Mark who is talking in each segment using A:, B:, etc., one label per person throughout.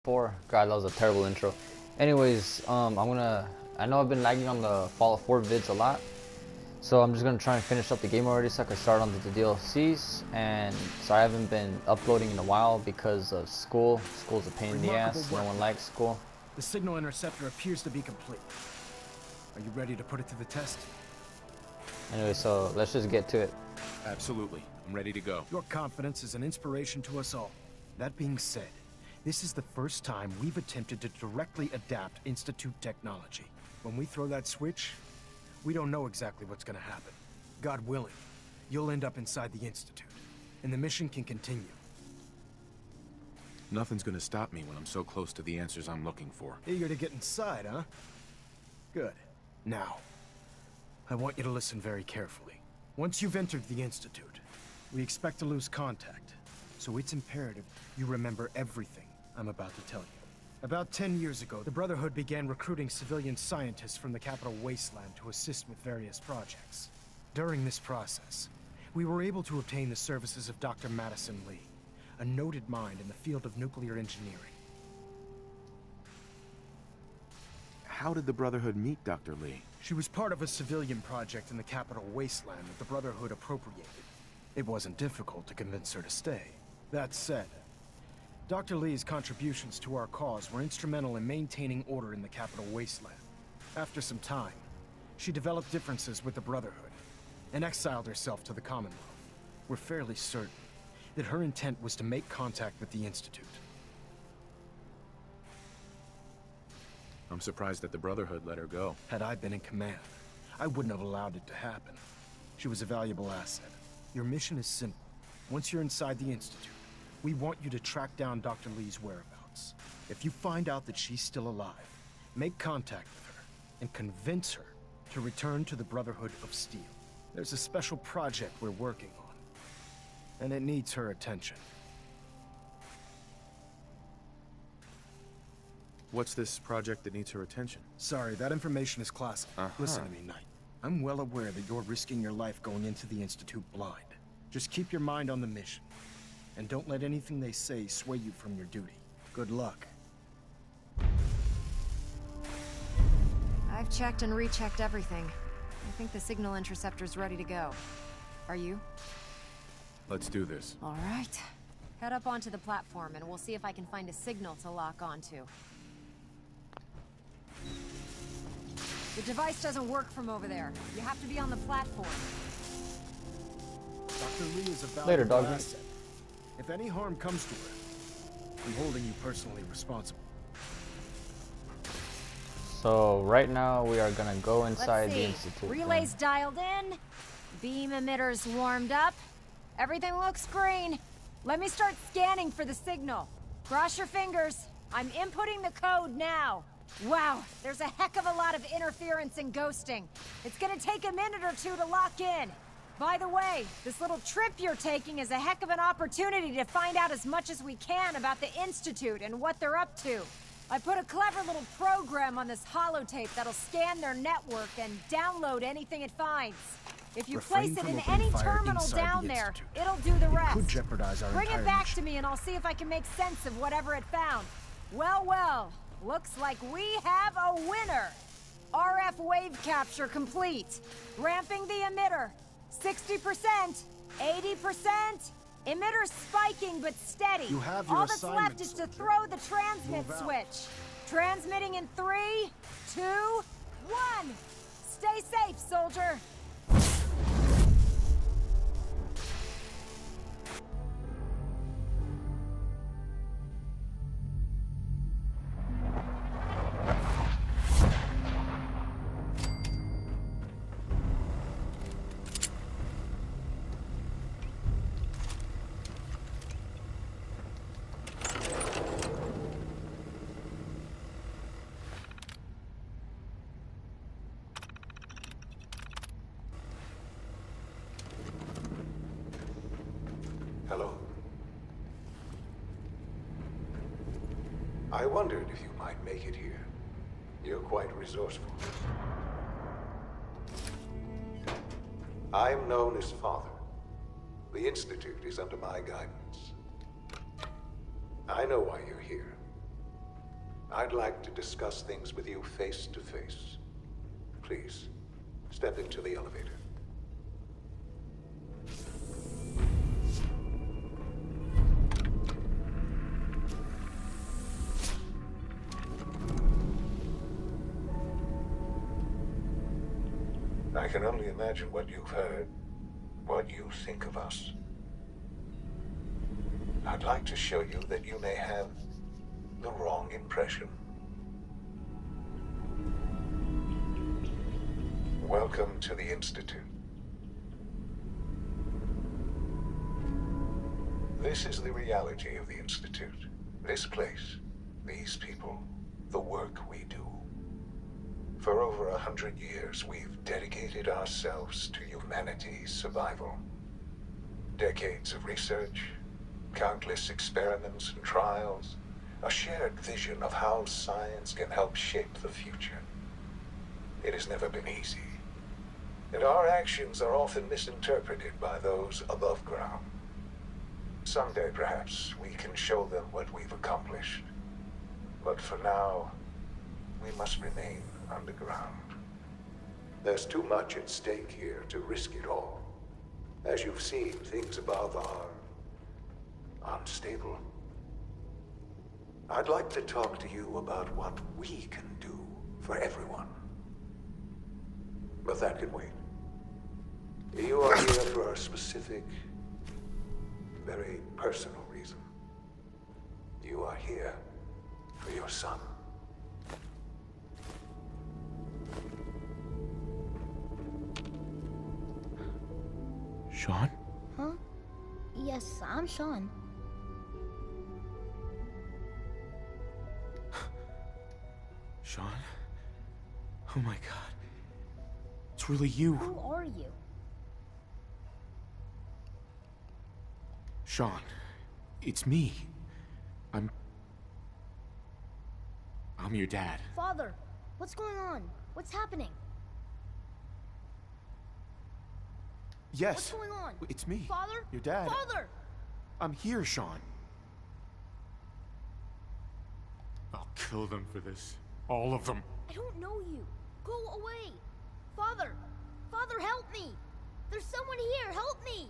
A: 4. God, that was a terrible intro. Anyways, I know I've been lagging on the Fallout 4 vids a lot, so I'm just gonna try and finish up the game already so I can start on the DLCs. And so I haven't been uploading in a while because of school. School's a pain in the ass. No one likes school.
B: The signal interceptor appears to be complete. Are you ready to put it to the test?
A: Anyway, so let's just get to it.
C: Absolutely. I'm ready to go.
B: Your confidence is an inspiration to us all. That being said, this is the first time we've attempted to directly adapt Institute technology. When we throw that switch, we don't know exactly what's gonna happen. God willing, you'll end up inside the Institute, and the mission can continue.
C: Nothing's gonna stop me when I'm so close to the answers I'm looking for.
B: Eager to get inside, huh? Good. Now, I want you to listen very carefully. Once you've entered the Institute, we expect to lose contact, so it's imperative you remember everything I'm about to tell you. About 10 years ago, the Brotherhood began recruiting civilian scientists from the capital Wasteland to assist with various projects. During this process, we were able to obtain the services of Dr. Madison Lee, a noted mind in the field of nuclear engineering.
C: How did the Brotherhood meet Dr. Lee?
B: She was part of a civilian project in the capital Wasteland that the Brotherhood appropriated. It wasn't difficult to convince her to stay. That said, Dr. Lee's contributions to our cause were instrumental in maintaining order in the capital Wasteland. After some time, she developed differences with the Brotherhood and exiled herself to the Commonwealth. We're fairly certain that her intent was to make contact with the Institute.
C: I'm surprised that the Brotherhood let her go.
B: Had I been in command, I wouldn't have allowed it to happen. She was a valuable asset. Your mission is simple. Once you're inside the Institute, we want you to track down Dr. Lee's whereabouts. If you find out that she's still alive, make contact with her and convince her to return to the Brotherhood of Steel. There's a special project we're working on, and it needs her attention.
C: What's this project that needs her attention?
B: Sorry, that information is classified. Listen to me, Knight. I'm well aware that you're risking your life going into the Institute blind. Just keep your mind on the mission, and don't let anything they say sway you from your duty. Good luck.
D: I've checked and rechecked everything. I think the signal interceptor's ready to go. Are you?
C: Let's do this.
D: All right. Head up onto the platform and we'll see if I can find a signal to lock onto. The device doesn't work from over there. You have to be on the platform.
B: Dr. Lee is a
A: Later,
B: valuable
A: doggy.
B: asset. If any harm comes to her, I'm holding you personally responsible.
A: So right now we are gonna go inside
D: Let's
A: the
D: see.
A: Institute.
D: Relays dialed in. Beam emitters warmed up. Everything looks green. Let me start scanning for the signal. Cross your fingers. I'm inputting the code now. Wow, there's a heck of a lot of interference and ghosting. It's gonna take a minute or two to lock in. By the way, this little trip you're taking is a heck of an opportunity to find out as much as we can about the Institute and what they're up to. I put a clever little program on this holotape that'll scan their network and download anything it finds. If you
B: Refrain
D: place it
B: from
D: in
B: opening
D: any
B: fire
D: terminal
B: inside
D: down
B: the
D: there,
B: Institute.
D: it'll do the rest.
B: Could jeopardize our
D: Bring
B: entire
D: it back
B: mission.
D: to me and I'll see if I can make sense of whatever it found. Well, well, looks like we have a winner. RF wave capture complete. Ramping the emitter. 60%, 80%. Emitter spiking but steady.
B: You have your
D: All that's left
B: assignment,
D: is to
B: soldier.
D: throw the transmit
B: Move out.
D: switch. Transmitting in 3, 2, 1. Stay safe, soldier.
E: Hello. I wondered if you might make it here. You're quite resourceful. I'm known as Father. The Institute is under my guidance. I know why you're here. I'd like to discuss things with you face to face. Please, step into the elevator. I can only imagine what you've heard, what you think of us. I'd like to show you that you may have the wrong impression. Welcome to the Institute. This is the reality of the Institute. This place, these people, the work we do. For over 100 years, we've dedicated ourselves to humanity's survival. Decades of research, countless experiments and trials, a shared vision of how science can help shape the future. It has never been easy, and our actions are often misinterpreted by those above ground. Someday, perhaps, we can show them what we've accomplished. But for now, we must remain underground. There's too much at stake here to risk it all. As you've seen, things above are unstable. I'd like to talk to you about what we can do for everyone. But that can wait. You are here for a specific, very personal reason. You are here for your son.
C: Sean?
F: Huh? Yes, I'm Sean.
C: Sean? Oh my god. It's really you.
F: Who are you?
C: Sean, it's me. I'm your dad.
F: Father, what's going on? What's happening?
C: Yes.
F: What's going on?
C: It's me.
F: Father?
C: Your dad.
F: Father!
C: I'm here, Sean. I'll kill them for this. All of them.
F: I don't know you. Go away. Father! Father, help me! There's someone here. Help me!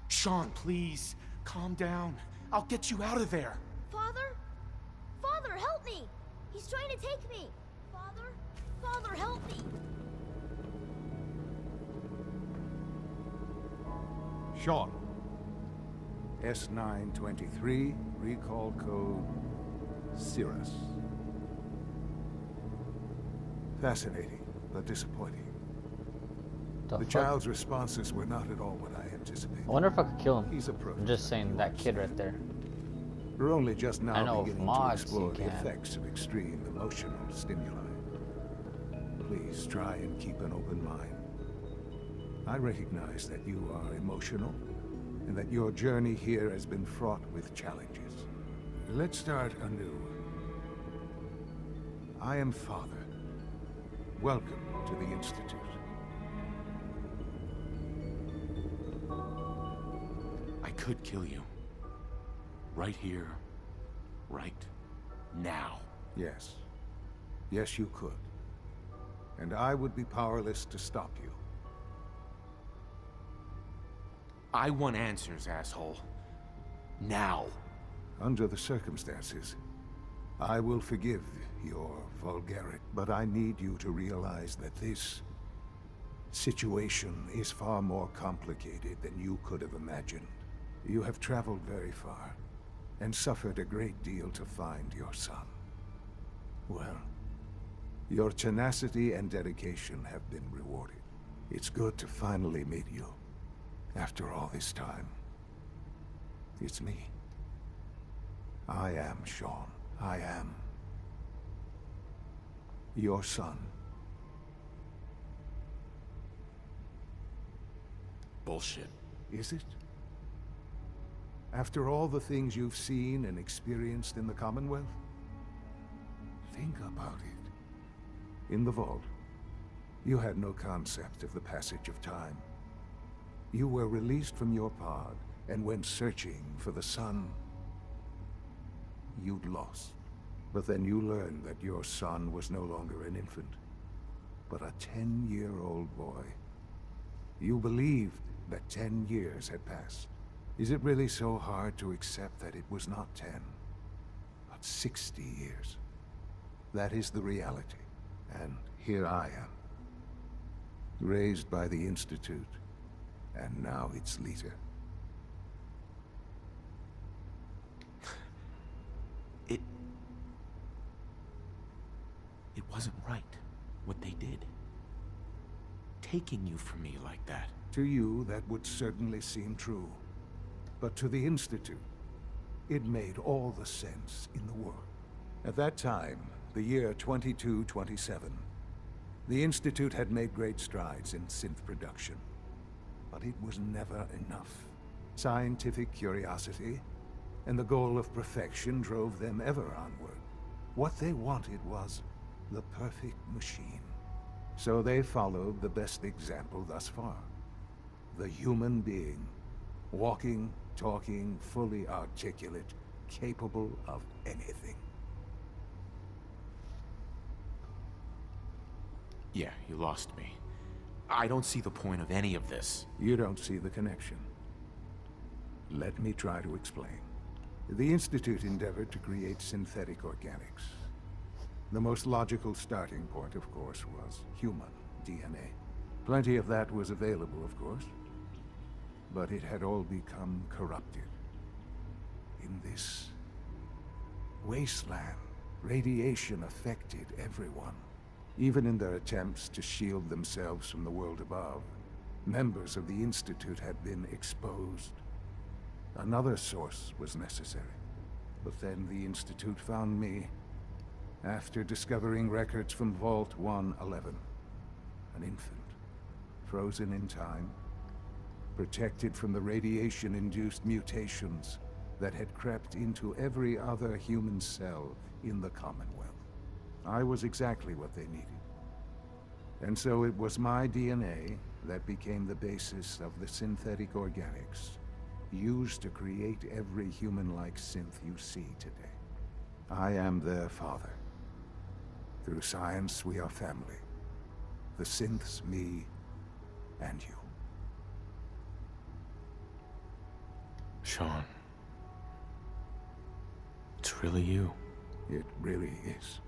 C: Sean, please. Calm down. I'll get you out of there.
F: Father? Father, help me! He's trying to take me! Father? Father, help me!
G: Sean. S923, recall code Cirrus. Fascinating, but disappointing. The
A: fuck?
G: child's responses were not at all what I anticipated.
A: I wonder if I could kill him.
G: He's a
A: I'm just saying that kid right there.
G: We're only just
A: I
G: now
A: know of
G: beginning
A: mods
G: to explore
A: you
G: the
A: can.
G: effects of extreme emotional stimuli. Please try and keep an open mind. I recognize that you are emotional, and that your journey here has been fraught with challenges. Let's start anew. I am Father. Welcome to the Institute.
C: I could kill you. Right here. Right now.
G: Yes. Yes, you could. And I would be powerless to stop you.
C: I want answers, asshole. Now.
G: Under the circumstances, I will forgive your vulgarity, but I need you to realize that this situation is far more complicated than you could have imagined. You have traveled very far, and suffered a great deal to find your son. Well, your tenacity and dedication have been rewarded. It's good to finally meet you, after all this time. It's me. I am Sean. I am your son.
C: Bullshit.
G: Is it? After all the things you've seen and experienced in the Commonwealth? Think about it. In the vault, you had no concept of the passage of time. You were released from your pod and went searching for the sun you'd lost. But then you learned that your son was no longer an infant, but a 10-year-old boy. You believed that 10 years had passed. Is it really so hard to accept that it was not 10, but 60 years? That is the reality, and here I am. Raised by the Institute, and now its leader.
C: It wasn't right, what they did. Taking you from me like that.
G: To you, that would certainly seem true. But to the Institute, it made all the sense in the world. At that time, the year 2227, the Institute had made great strides in synth production. But it was never enough. Scientific curiosity and the goal of perfection drove them ever onward. What they wanted was the perfect machine. So they followed the best example thus far. The human being. Walking, talking, fully articulate, capable of anything.
C: Yeah, you lost me. I don't see the point of any of this.
G: You don't see the connection. Let me try to explain. The Institute endeavored to create synthetic organics. The most logical starting point, of course, was human DNA. Plenty of that was available, of course. But it had all become corrupted. In this wasteland, radiation affected everyone. Even in their attempts to shield themselves from the world above, members of the Institute had been exposed. Another source was necessary. But then the Institute found me after discovering records from Vault 111. An infant, frozen in time, protected from the radiation-induced mutations that had crept into every other human cell in the Commonwealth. I was exactly what they needed. And so it was my DNA that became the basis of the synthetic organics used to create every human-like synth you see today. I am their father. Through science, we are family. The synths, me, and you.
C: Sean. It's really you.
G: It really is.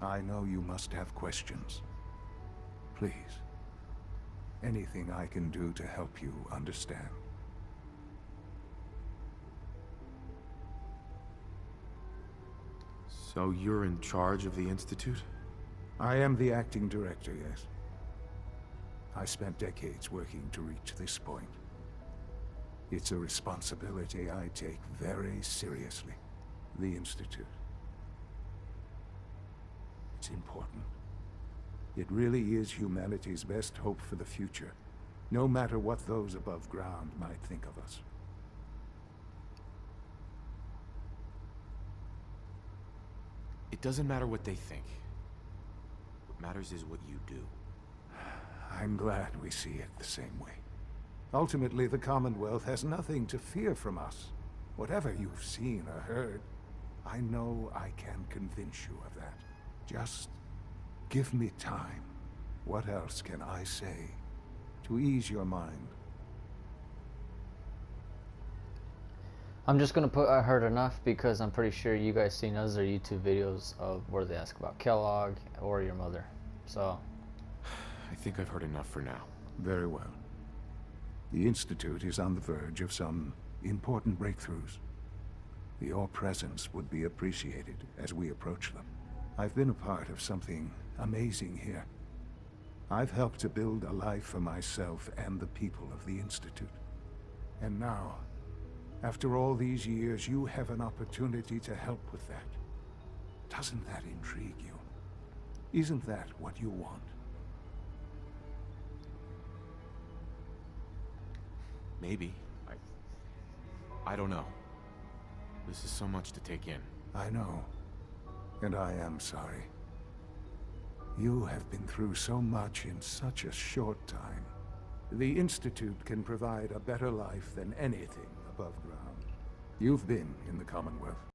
G: I know you must have questions. Please. Anything I can do to help you understand.
C: So you're in charge of the Institute?
G: I am the acting director, yes. I spent decades working to reach this point. It's a responsibility I take very seriously. The Institute. It's important. It really is humanity's best hope for the future, no matter what those above ground might think of us.
C: It doesn't matter what they think. What matters is what you do.
G: I'm glad we see it the same way. Ultimately, the Commonwealth has nothing to fear from us. Whatever you've seen or heard, I know I can convince you of that. Just give me time. What else can I say to ease your mind?
A: I'm just gonna put I heard enough because I'm pretty sure you guys seen other YouTube videos of where they ask about Kellogg or your mother. So
C: I think I've heard enough for now.
G: Very well. The Institute is on the verge of some important breakthroughs. Your presence would be appreciated as we approach them. I've been a part of something amazing here. I've helped to build a life for myself and the people of the Institute. And now, after all these years, you have an opportunity to help with that. Doesn't that intrigue you? Isn't that what you want?
C: Maybe. I don't know. This is so much to take in.
G: I know. And I am sorry. You have been through so much in such a short time. The Institute can provide a better life than anything above ground. You've been in the Commonwealth.